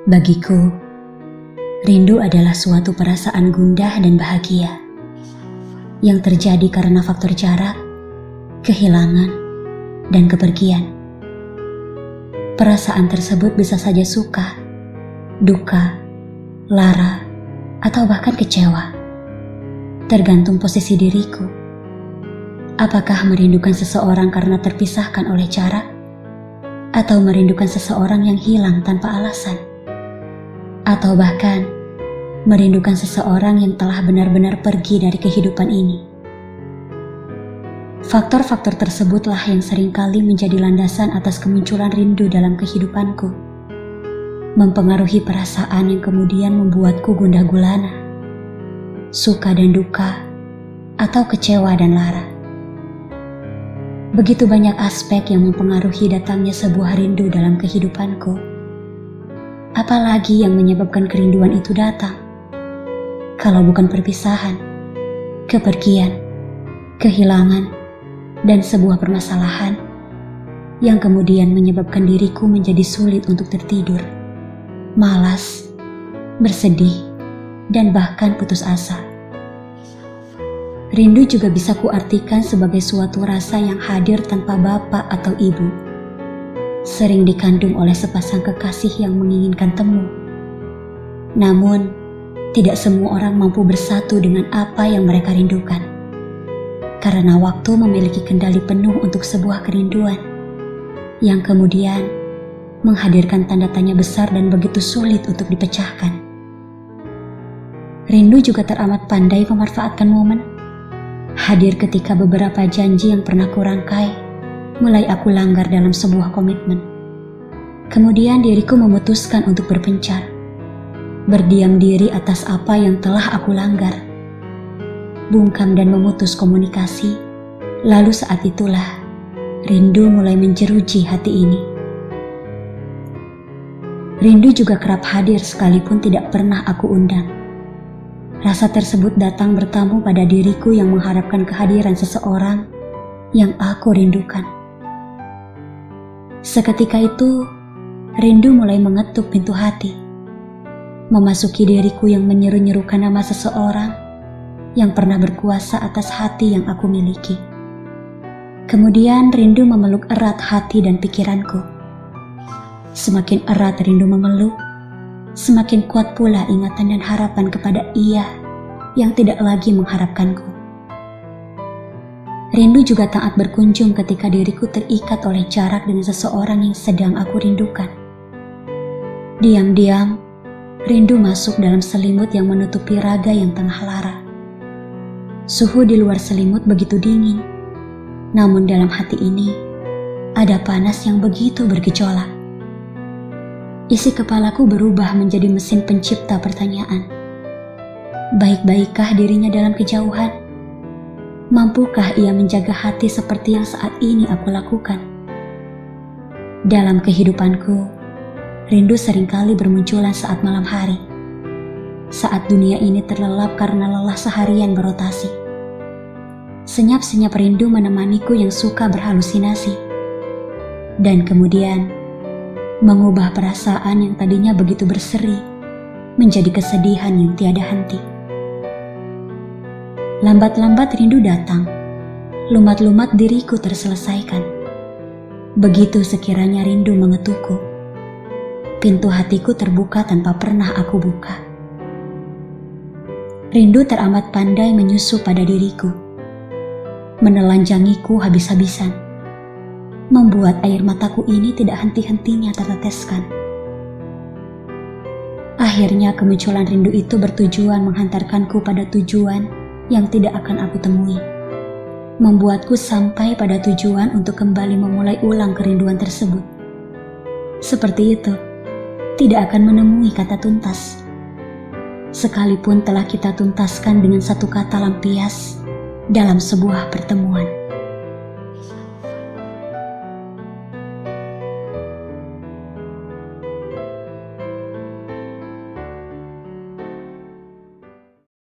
Bagiku, rindu adalah suatu perasaan gundah dan bahagia yang terjadi karena faktor jarak, kehilangan, dan kepergian. Perasaan tersebut bisa saja suka, duka, lara, atau bahkan kecewa. Tergantung posisi diriku. Apakah merindukan seseorang karena terpisahkan oleh jarak, atau merindukan seseorang yang hilang tanpa alasan, atau bahkan merindukan seseorang yang telah benar-benar pergi dari kehidupan ini. Faktor-faktor tersebutlah yang seringkali menjadi landasan atas kemunculan rindu dalam kehidupanku, mempengaruhi perasaan yang kemudian membuatku gundah gulana, suka dan duka, atau kecewa dan lara. Begitu banyak aspek yang mempengaruhi datangnya sebuah rindu dalam kehidupanku. Apalagi yang menyebabkan kerinduan itu datang, kalau bukan perpisahan, kepergian, kehilangan, dan sebuah permasalahan yang kemudian menyebabkan diriku menjadi sulit untuk tertidur, malas, bersedih, dan bahkan putus asa. Rindu juga bisa kuartikan sebagai suatu rasa yang hadir tanpa bapak atau ibu, sering dikandung oleh sepasang kekasih yang menginginkan temu. Namun, tidak semua orang mampu bersatu dengan apa yang mereka rindukan, karena waktu memiliki kendali penuh untuk sebuah kerinduan, yang kemudian menghadirkan tanda tanya besar dan begitu sulit untuk dipecahkan. Rindu juga teramat pandai memanfaatkan momen, hadir ketika beberapa janji yang pernah kurangkai mulai aku langgar dalam sebuah komitmen. Kemudian diriku memutuskan untuk berpencar, berdiam diri atas apa yang telah aku langgar, bungkam dan memutus komunikasi. Lalu saat itulah rindu mulai menjeruji hati ini. Rindu juga kerap hadir sekalipun tidak pernah aku undang. Rasa tersebut datang bertamu pada diriku yang mengharapkan kehadiran seseorang yang aku rindukan. Seketika itu, rindu mulai mengetuk pintu hati, memasuki diriku yang menyeru-nyerukan nama seseorang yang pernah berkuasa atas hati yang aku miliki. Kemudian rindu memeluk erat hati dan pikiranku. Semakin erat rindu memeluk, semakin kuat pula ingatan dan harapan kepada ia yang tidak lagi mengharapkanku. Rindu juga taat berkunjung ketika diriku terikat oleh jarak dengan seseorang yang sedang aku rindukan. Diam-diam, rindu masuk dalam selimut yang menutupi raga yang tengah lara. Suhu di luar selimut begitu dingin, namun dalam hati ini ada panas yang begitu bergejolak. Isi kepalaku berubah menjadi mesin pencipta pertanyaan. Baik-baikkah dirinya dalam kejauhan? Mampukah ia menjaga hati seperti yang saat ini aku lakukan? Dalam kehidupanku, rindu seringkali bermunculan saat malam hari, saat dunia ini terlelap karena lelah seharian berotasi. Senyap-senyap rindu menemaniku yang suka berhalusinasi, dan kemudian mengubah perasaan yang tadinya begitu berseri menjadi kesedihan yang tiada henti. Lambat-lambat rindu datang, lumat-lumat diriku terselesaikan. Begitu sekiranya rindu mengetukku, pintu hatiku terbuka tanpa pernah aku buka. Rindu teramat pandai menyusup pada diriku, menelanjangiku habis-habisan, membuat air mataku ini tidak henti-hentinya terteteskan. Akhirnya kemunculan rindu itu bertujuan menghantarkanku pada tujuan yang tidak akan aku temui, membuatku sampai pada tujuan untuk kembali memulai ulang kerinduan tersebut. Seperti itu, tidak akan menemui kata tuntas. Sekalipun telah kita tuntaskan dengan satu kata lampias dalam sebuah pertemuan.